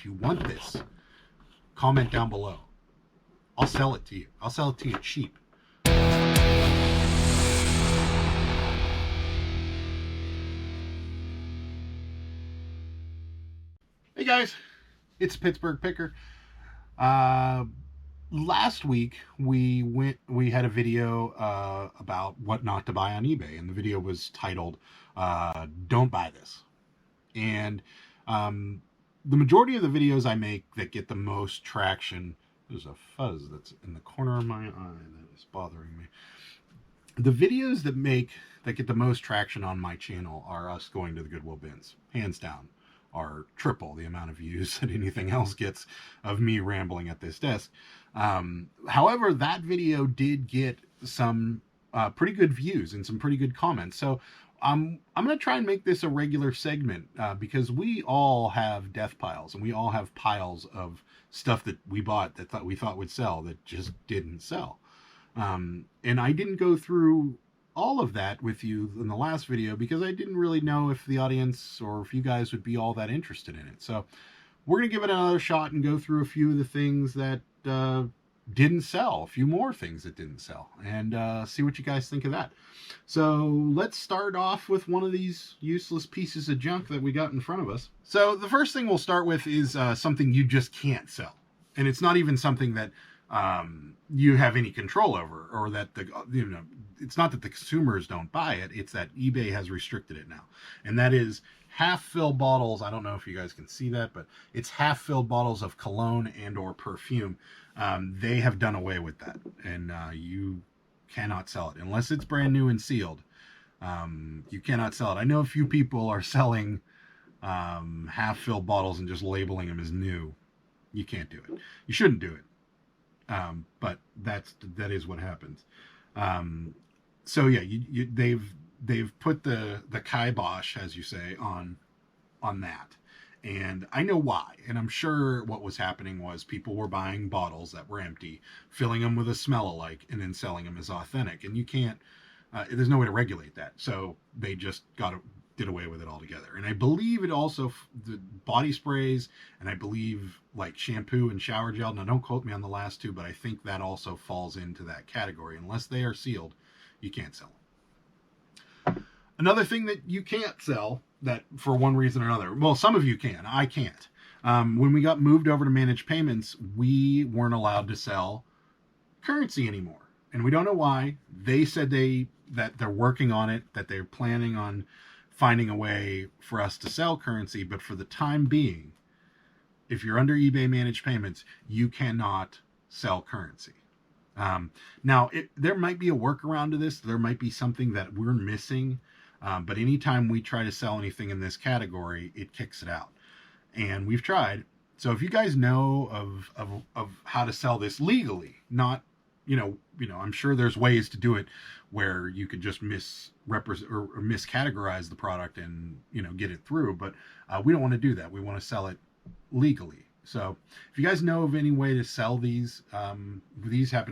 If you want this, comment down below. I'll sell it to you. I'll sell it to you cheap. Hey guys, it's Pittsburgh Picker. Last week we had a video about what not to buy on eBay, and the video was titled "Don't Buy This." And the majority of the videos I make that get the most traction, there's a fuzz that's in the corner of my eye that is bothering me. The videos that get the most traction on my channel are us going to the Goodwill bins, hands down. Are triple the amount of views that anything else gets of me rambling at this desk. However, that video did get some pretty good views and some pretty good comments. So I'm going to try and make this a regular segment because we all have death piles, and we all have piles of stuff that we bought that we thought would sell that just didn't sell. And I didn't go through all of that with you in the last video because I didn't really know if the audience or if you guys would be all that interested in it. So we're going to give it another shot and go through a few of the things that didn't sell, a few more things that didn't sell, and see what you guys think of that. So let's start off with one of these useless pieces of junk that we got in front of us. So the first thing we'll start with is something you just can't sell. And it's not even something that you have any control over, or that it's not that the consumers don't buy it, it's that eBay has restricted it now. And that is half-filled bottles. I don't know if you guys can see that, but it's half-filled bottles of cologne and or perfume. They have done away with that, and you cannot sell it unless it's brand new and sealed. You cannot sell it. I know a few people are selling half-filled bottles and just labeling them as new. You can't do it. You shouldn't do it. But that is what happens. So yeah, they've put the kibosh, as you say, on that, and I know why. And I'm sure what was happening was people were buying bottles that were empty, filling them with a smell-alike, and then selling them as authentic. And you can't. There's no way to regulate that. So they just did away with it altogether. And I believe it also, the body sprays, and I believe like shampoo and shower gel. Now don't quote me on the last two, but I think that also falls into that category. Unless they are sealed, you can't sell them. Another thing that you can't sell, that for one reason or another, well, some of you can, I can't. When we got moved over to managed payments, we weren't allowed to sell currency anymore. And we don't know why. They said that they're working on it, that they're planning on finding a way for us to sell currency, but for the time being, if you're under eBay managed payments, you cannot sell currency. Now, there might be a workaround to this. There might be something that we're missing, but anytime we try to sell anything in this category, it kicks it out. And we've tried. So if you guys know of how to sell this legally, not I'm sure there's ways to do it where you could just misrepresent or miscategorize the product and get it through, but we don't want to do that. We want to sell it legally. So if you guys know of any way to sell these happen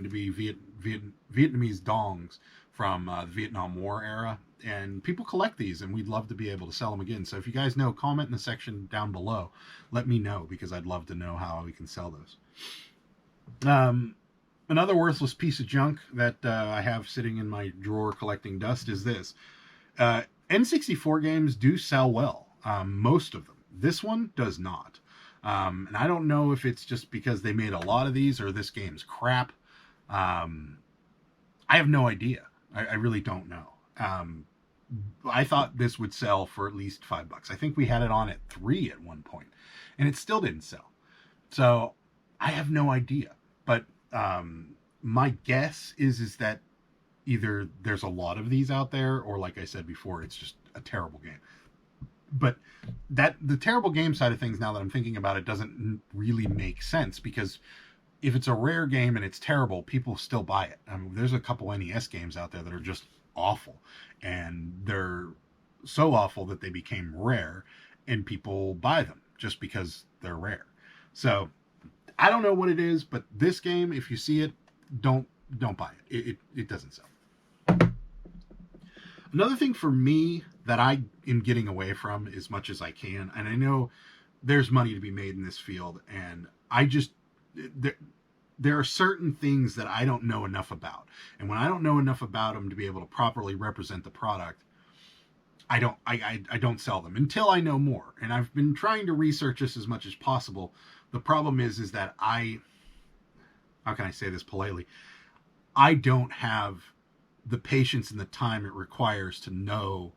to be Vietnamese dongs from the Vietnam War era, and people collect these, and we'd love to be able to sell them again. So if you guys know, comment in the section down below. Let me know, because I'd love to know how we can sell those. Another worthless piece of junk that I have sitting in my drawer collecting dust is this. N64 games do sell well, most of them. This one does not. And I don't know if it's just because they made a lot of these or this game's crap. I have no idea. I really don't know. I thought this would sell for at least $5. I think we had it on at $3 at one point, and it still didn't sell. So I have no idea. But my guess is that either there's a lot of these out there, or like I said before, it's just a terrible game. But the terrible game side of things, now that I'm thinking about it, doesn't really make sense, because if it's a rare game and it's terrible, people still buy it. I mean, there's a couple NES games out there that are just awful, and they're so awful that they became rare, and people buy them just because they're rare. So I don't know what it is, but this game, if you see it, don't buy it. It doesn't sell. Another thing for me that I am getting away from as much as I can, and I know there's money to be made in this field, and I just there are certain things that I don't know enough about, and when I don't know enough about them to be able to properly represent the product, I don't sell them until I know more. And I've been trying to research this as much as possible. The problem is that how can I say this politely? I don't have the patience and the time it requires to know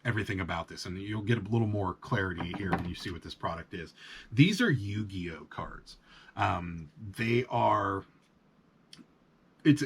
everything about this, and you'll get a little more clarity here when you see what this product is. These are Yu-Gi-Oh cards. They are it's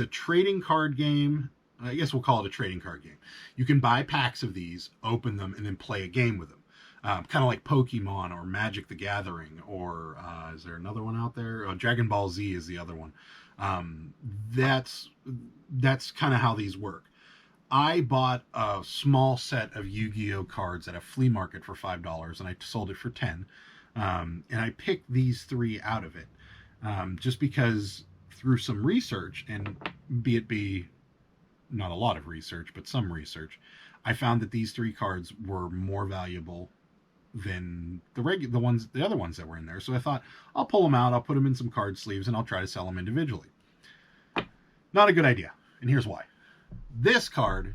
a trading card game. I guess we'll call it a trading card game. You can buy packs of these, open them, and then play a game with them. Kind of like Pokemon or Magic the Gathering, or is there another one out there? Dragon Ball Z is the other one. That's kind of how these work. I bought a small set of Yu-Gi-Oh cards at a flea market for $5, and I sold it for $10. And I picked these 3 out of it, just because through some research, and be not a lot of research, but some research, I found that these 3 cards were more valuable than the other ones that were in there. So I thought, I'll pull them out, I'll put them in some card sleeves, and I'll try to sell them individually. Not a good idea, and here's why. This card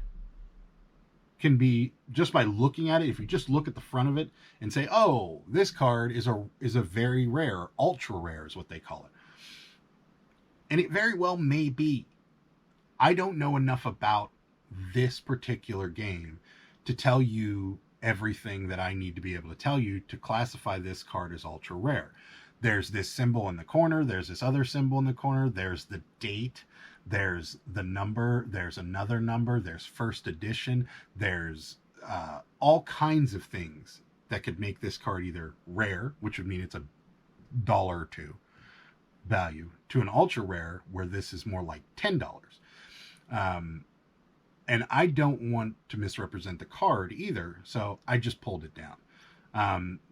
can be, just by looking at it, if you just look at the front of it and say, oh, this card is a very rare, ultra rare is what they call it. And it very well may be. I don't know enough about this particular game to tell you everything that I need to be able to tell you to classify this card as ultra rare. There's this symbol in the corner, there's this other symbol in the corner, there's the date, there's the number, there's another number, there's first edition, there's all kinds of things that could make this card either rare, which would mean it's $1 or $2 value, to an ultra rare where this is more like $10. And I don't want to misrepresent the card either, so I just pulled it down.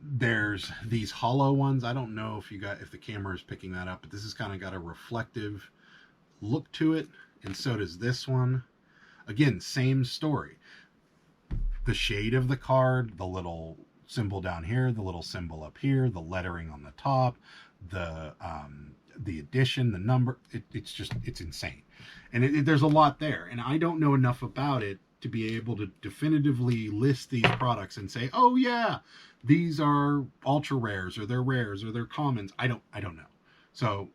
There's these hollow ones. I don't know if the camera is picking that up, but this has kind of got a reflective look to it, and so does this one. Again, same story. The shade of the card, the little symbol down here, the little symbol up here, the lettering on the top, the addition, the number, it's insane. And there's a lot there, and I don't know enough about it to be able to definitively list these products and say, oh yeah, these are ultra rares, or they're commons. I don't know. So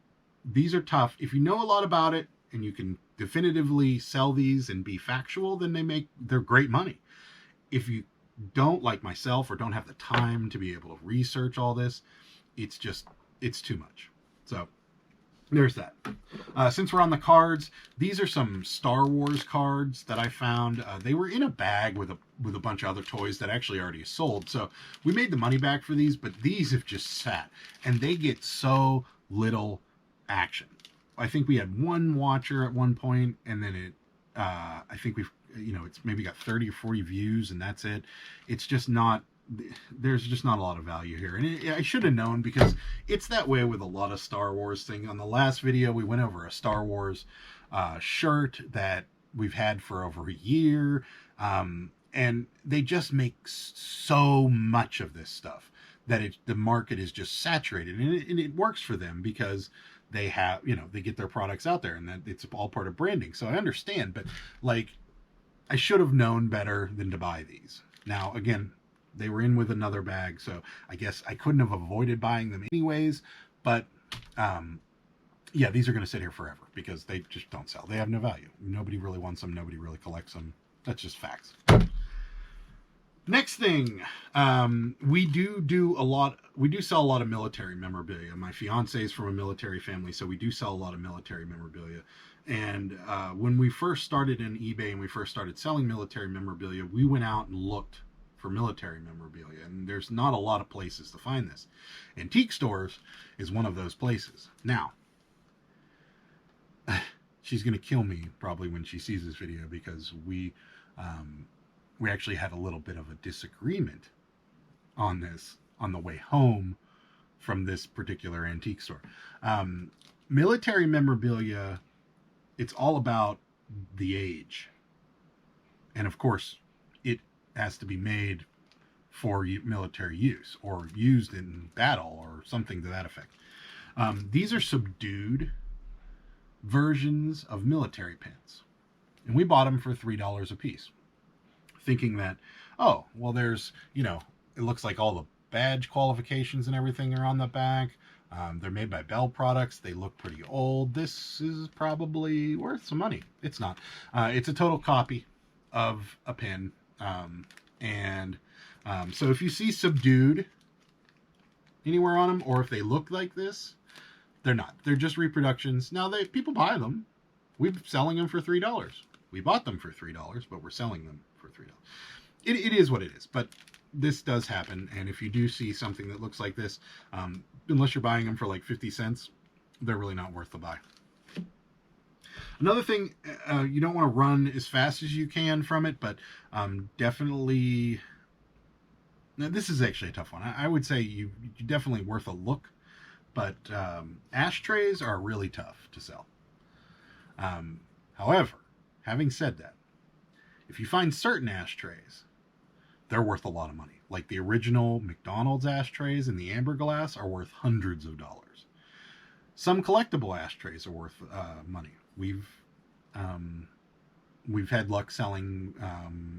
these are tough. If you know a lot about it and you can definitively sell these and be factual, then they're great money. If you don't, like myself, or don't have the time to be able to research all this, it's too much. So there's that. Since we're on the cards, these are some Star Wars cards that I found. They were in a bag with a bunch of other toys that actually already sold. So we made the money back for these, but these have just sat, and they get so little action. I think we had one watcher at one point, and then I think it's maybe got 30 or 40 views, and that's it. It's just not, there's just not a lot of value here. And I should have known, because it's that way with a lot of Star Wars thing. On the last video, we went over a Star Wars shirt that we've had for over a year. And they just make so much of this stuff that the market is just saturated, and it works for them because they have, they get their products out there, and that it's all part of branding. So I understand, but I should have known better than to buy these. Now, again, they were in with another bag, so I guess I couldn't have avoided buying them anyways. But yeah, these are going to sit here forever because they just don't sell. They have no value. Nobody really wants them. Nobody really collects them. That's just facts. Next thing, we do sell a lot of military memorabilia. My fiance is from a military family, so we do sell a lot of military memorabilia. And when we first started in eBay and we first started selling military memorabilia, we went out and looked for military memorabilia, and there's not a lot of places to find this. Antique Stores is one of those places. Now, she's going to kill me probably when she sees this video, because we actually had a little bit of a disagreement on this on the way home from this particular antique store. Military memorabilia, it's all about the age. And of course, it has to be made for military use or used in battle or something to that effect. These are subdued versions of military pins, and we bought them for $3 a piece, thinking that, oh, well, there's, it looks like all the badge qualifications and everything are on the back. They're made by Bell Products. They look pretty old. This is probably worth some money. It's not. It's a total copy of a pin. So if you see subdued anywhere on them, or if they look like this, they're not. They're just reproductions. Now, people buy them. We're selling them for $3. We bought them for $3, but we're selling them for $3. It is what it is. But this does happen, and if you do see something that looks like this, unless you're buying them for like 50 cents, they're really not worth the buy. Another thing, you don't want to run as fast as you can from it, but definitely, now this is actually a tough one. I would say you definitely worth a look, but ashtrays are really tough to sell. However, having said that, if you find certain ashtrays, they're worth a lot of money. Like the original McDonald's ashtrays in the amber glass are worth hundreds of dollars. Some collectible ashtrays are worth money. We've had luck selling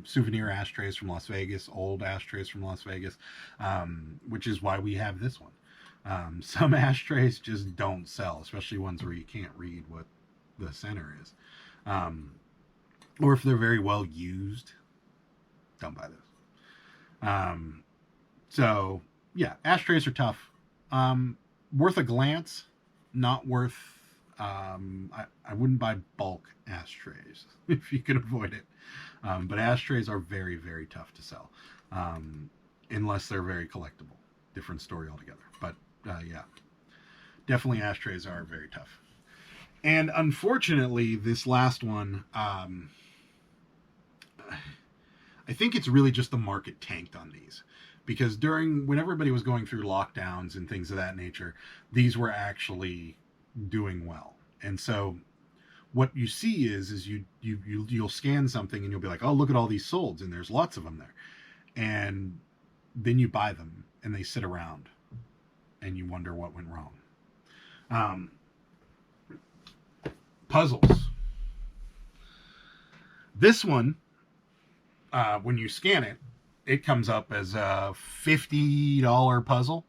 souvenir ashtrays from Las Vegas, old ashtrays from Las Vegas, which is why we have this one. Some ashtrays just don't sell, especially ones where you can't read what the center is. Or if they're very well used, don't buy those. So yeah, ashtrays are tough. Worth a glance, not worth, I wouldn't buy bulk ashtrays if you can avoid it. But ashtrays are very, very tough to sell. Unless they're very collectible. Different story altogether. But, yeah, definitely ashtrays are very tough. And unfortunately, this last one, I think it's really just the market tanked on these, because when everybody was going through lockdowns and things of that nature, these were actually doing well. And so what you see is you'll scan something and you'll be like, oh, look at all these solds, and there's lots of them there. And then you buy them and they sit around and you wonder what went wrong. Puzzles. This one, when you scan it, it comes up as a $50 puzzle.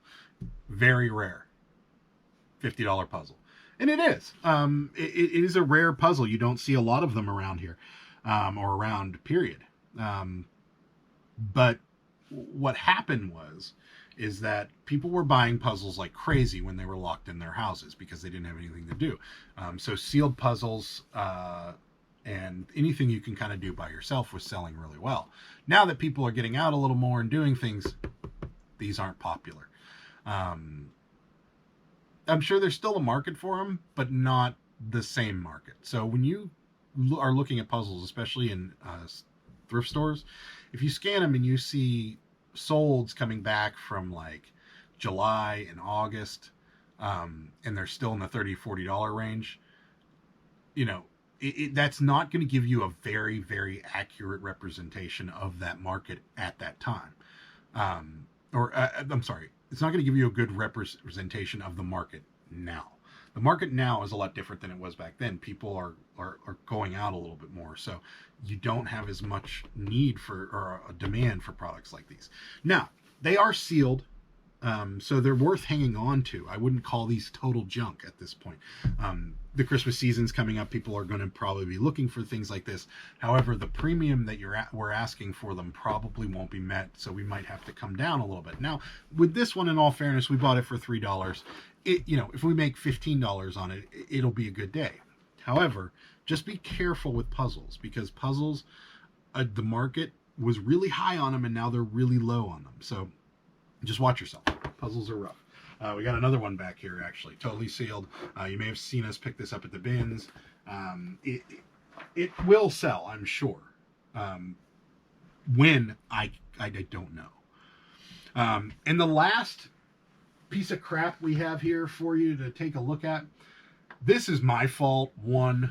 Very rare. $50 puzzle. And it is. It is a rare puzzle. You don't see a lot of them around here, or around, period. But what happened is that people were buying puzzles like crazy when they were locked in their houses because they didn't have anything to do. So sealed puzzles, and anything you can kind of do by yourself was selling really well. Now that people are getting out a little more and doing things, these aren't popular. I'm sure there's still a market for them, but not the same market. So when you are looking at puzzles, especially in thrift stores, if you scan them and you see solds coming back from like July and August, and they're still in the $30, $40 range, that's not going to give you a very, very accurate representation of that market at that time. I'm sorry, it's not going to give you a good representation of the market now. The market now is a lot different than it was back then. People are going out a little bit more, so you don't have as much need for, or a demand for products like these. Now, they are sealed, so they're worth hanging on to. I wouldn't call these total junk at this point. The Christmas season's coming up. People are going to probably be looking for things like this. However, the premium that we're asking for them probably won't be met, so we might have to come down a little bit. Now, with this one, in all fairness, we bought it for $3. If we make $15 on it, it'll be a good day. However, just be careful with puzzles, because puzzles, the market was really high on them and now they're really low on them. So just watch yourself. Puzzles are rough. We got another one back here, actually, totally sealed. You may have seen us pick this up at the bins. It will sell, I'm sure. When, I don't know. And the last piece of crap we have here for you to take a look at, this is my fault 100%.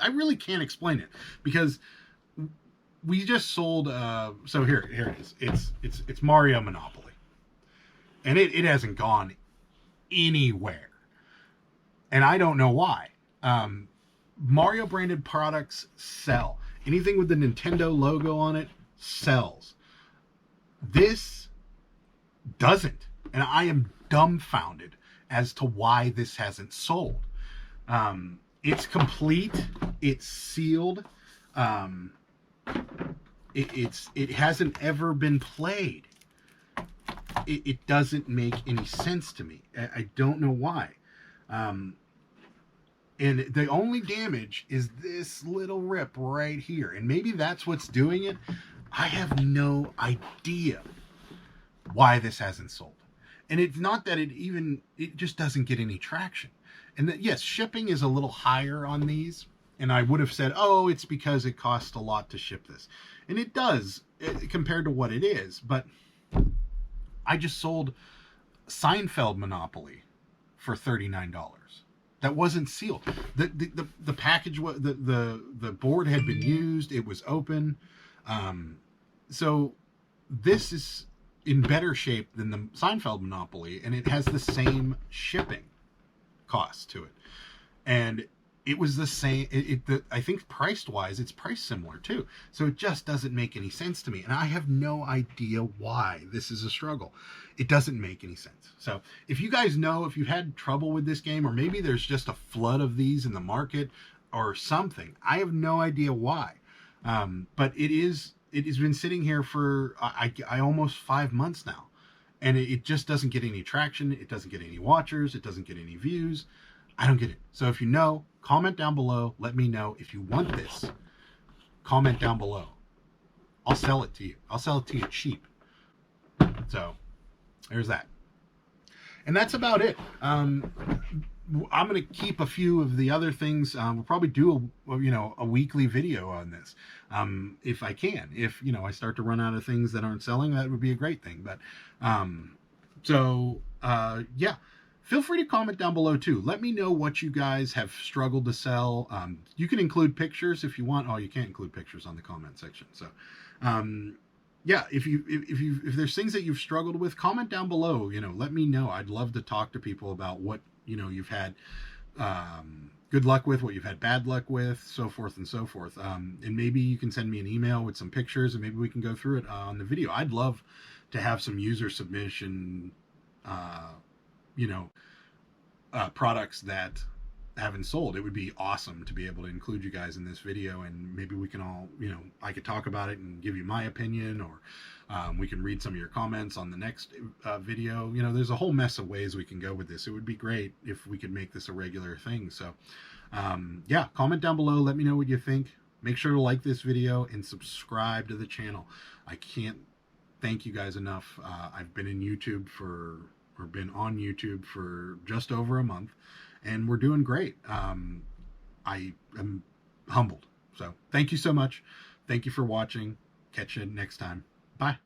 I really can't explain it, because we just sold. So here it is. It's Mario Monopoly, and it hasn't gone anywhere, and I don't know why. Mario branded products sell. Anything with the Nintendo logo on it sells. This doesn't, and I am dumbfounded as to why this hasn't sold. It's complete. It's sealed. It hasn't ever been played. It doesn't make any sense to me. I don't know why. And the only damage is this little rip right here. And maybe that's what's doing it. I have no idea why this hasn't sold. And it's not that it just doesn't get any traction. And that, yes, shipping is a little higher on these. And I would have said, oh, it's because it costs a lot to ship this. And it does, compared to what it is. But I just sold Seinfeld Monopoly for $39. That wasn't sealed. The package, the board had been used. It was open. So this is in better shape than the Seinfeld Monopoly, and it has the same shipping cost to it. And it was the same. I think priced wise, it's priced similar too. So it just doesn't make any sense to me, and I have no idea why this is a struggle. It doesn't make any sense. So if you guys know, if you've had trouble with this game, or maybe there's just a flood of these in the market or something, I have no idea why. But it has been sitting here for I almost 5 months now, and it just doesn't get any traction. It doesn't get any watchers. It doesn't get any views. I don't get it. So if you know, comment down below. Let me know if you want this. Comment down below. I'll sell it to you. I'll sell it to you cheap. So there's that. And that's about it. I'm going to keep a few of the other things. We'll probably do a weekly video on this, if I can. If I start to run out of things that aren't selling, that would be a great thing. But yeah. Feel free to comment down below too. Let me know what you guys have struggled to sell. You can include pictures if you want. Oh, you can't include pictures on the comment section. So, yeah, if there's things that you've struggled with, comment down below. Let me know. I'd love to talk to people about what you've had good luck with, what you've had bad luck with, so forth and so forth. And maybe you can send me an email with some pictures, and maybe we can go through it on the video. I'd love to have some user submission. Products that haven't sold. It would be awesome to be able to include you guys in this video, and maybe we can all, I could talk about it and give you my opinion, or we can read some of your comments on the next video. There's a whole mess of ways we can go with this. It would be great if we could make this a regular thing. So yeah, comment down below. Let me know what you think. Make sure to like this video and subscribe to the channel. I can't thank you guys enough. I've been in YouTube been on YouTube for just over a month, and we're doing great. I am humbled. So thank you so much. Thank you for watching. Catch you next time. Bye.